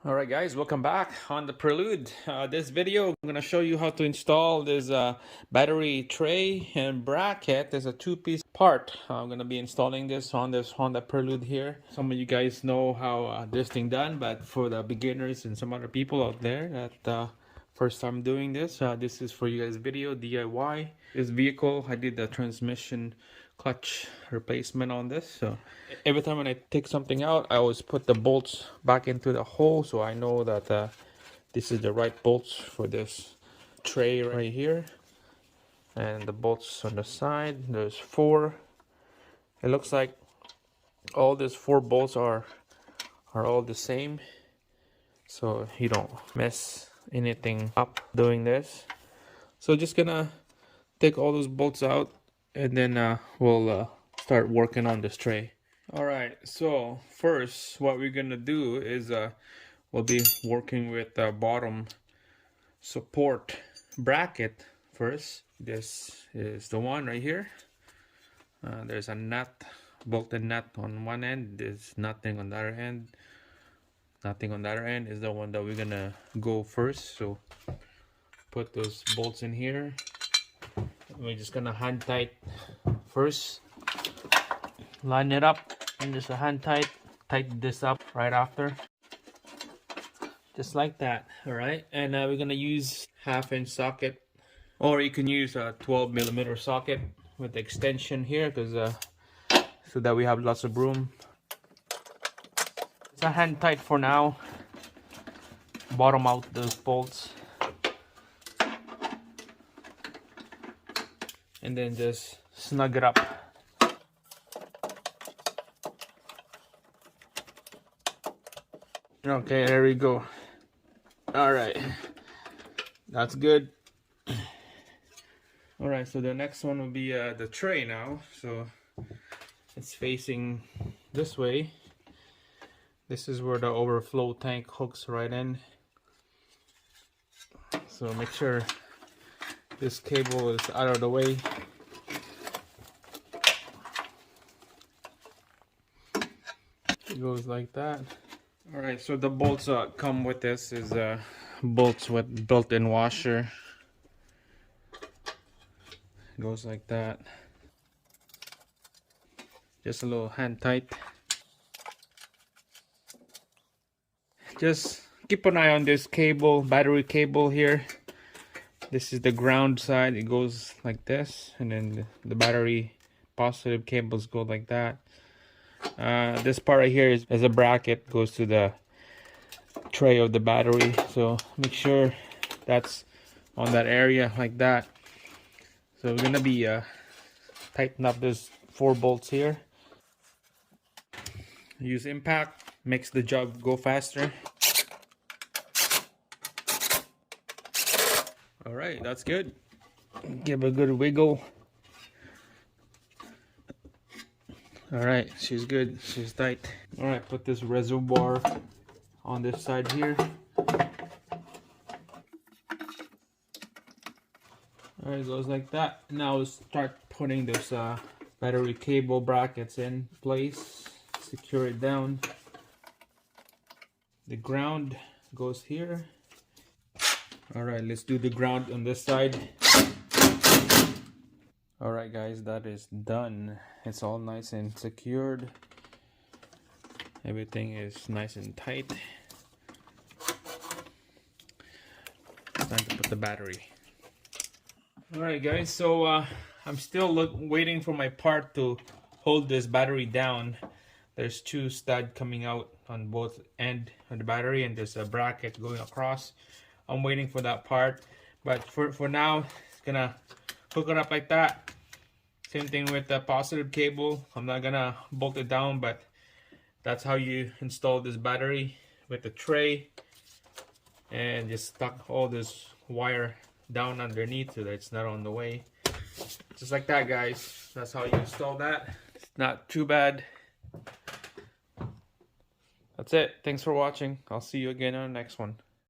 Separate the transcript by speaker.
Speaker 1: Alright guys, welcome back on the Prelude. This video, I'm going to show you how to install this battery tray and bracket. There's a two-piece part. I'm going to be installing this on this Honda Prelude here. Some of you guys know how this thing done, but for the beginners and some other people out there that first time doing this, this is for you guys video, DIY. This vehicle, I did the transmission clutch replacement on this, so every time when I take something out, I always put the bolts back into the hole so I know that this is the right bolts for this tray right here. And the bolts on the side, there's 4. It looks like all these 4 bolts are all the same, so you don't mess anything up doing this. So just gonna take all those bolts out, and then we'll start working on this tray. Alright, so first what we're gonna do is we'll be working with the bottom support bracket first. This is the one right here. There's a nut, bolted nut on one end. There's nothing on the other end. Nothing on the other end is the one that we're gonna go first. So put those bolts in here. We're just gonna hand tight first, line it up, and just a hand tighten this up right after, just like that. All right, and we're gonna use 1/2-inch socket, or you can use a 12mm socket with the extension here, because so that we have lots of room. It's a hand tight for now. Bottom out those bolts, and then just snug it up. Okay, there we go. All right, that's good. All right, so the next one will be the tray now. So it's facing this way. This is where the overflow tank hooks right in. So make sure this cable is out of the way. It goes like that. All right, so the bolts come with this is bolts with built-in washer. Goes like that. Just a little hand tight. Just keep an eye on this cable, battery cable here. This is the ground side. It goes like this, and then the battery positive cables go like that. This part right here is a bracket, goes to the tray of the battery, so make sure that's on that area like that. So we're gonna be tighten up these 4 bolts here. Use impact, makes the job go faster. All right, that's good. Give a good wiggle. All right, she's good, she's tight. All right, put this reservoir on this side here. All right, it goes like that. Now we'll start putting this battery cable brackets in place. Secure it down. The ground goes here. All right, let's do the ground on this side. All right guys, that is done. It's all nice and secured. Everything is nice and tight. Time to put the battery. All right guys, so I'm still waiting for my part to hold this battery down. There's 2 studs coming out on both ends of the battery, and there's a bracket going across. I'm waiting for that part, but for now it's gonna hook it up like that. Same thing with the positive cable. I'm not gonna bolt it down, but that's how you install this battery with the tray, and just stuck all this wire down underneath so that it's not on the way. Just like that guys, that's how you install that. It's not too bad. That's it. Thanks for watching. I'll see you again on the next one.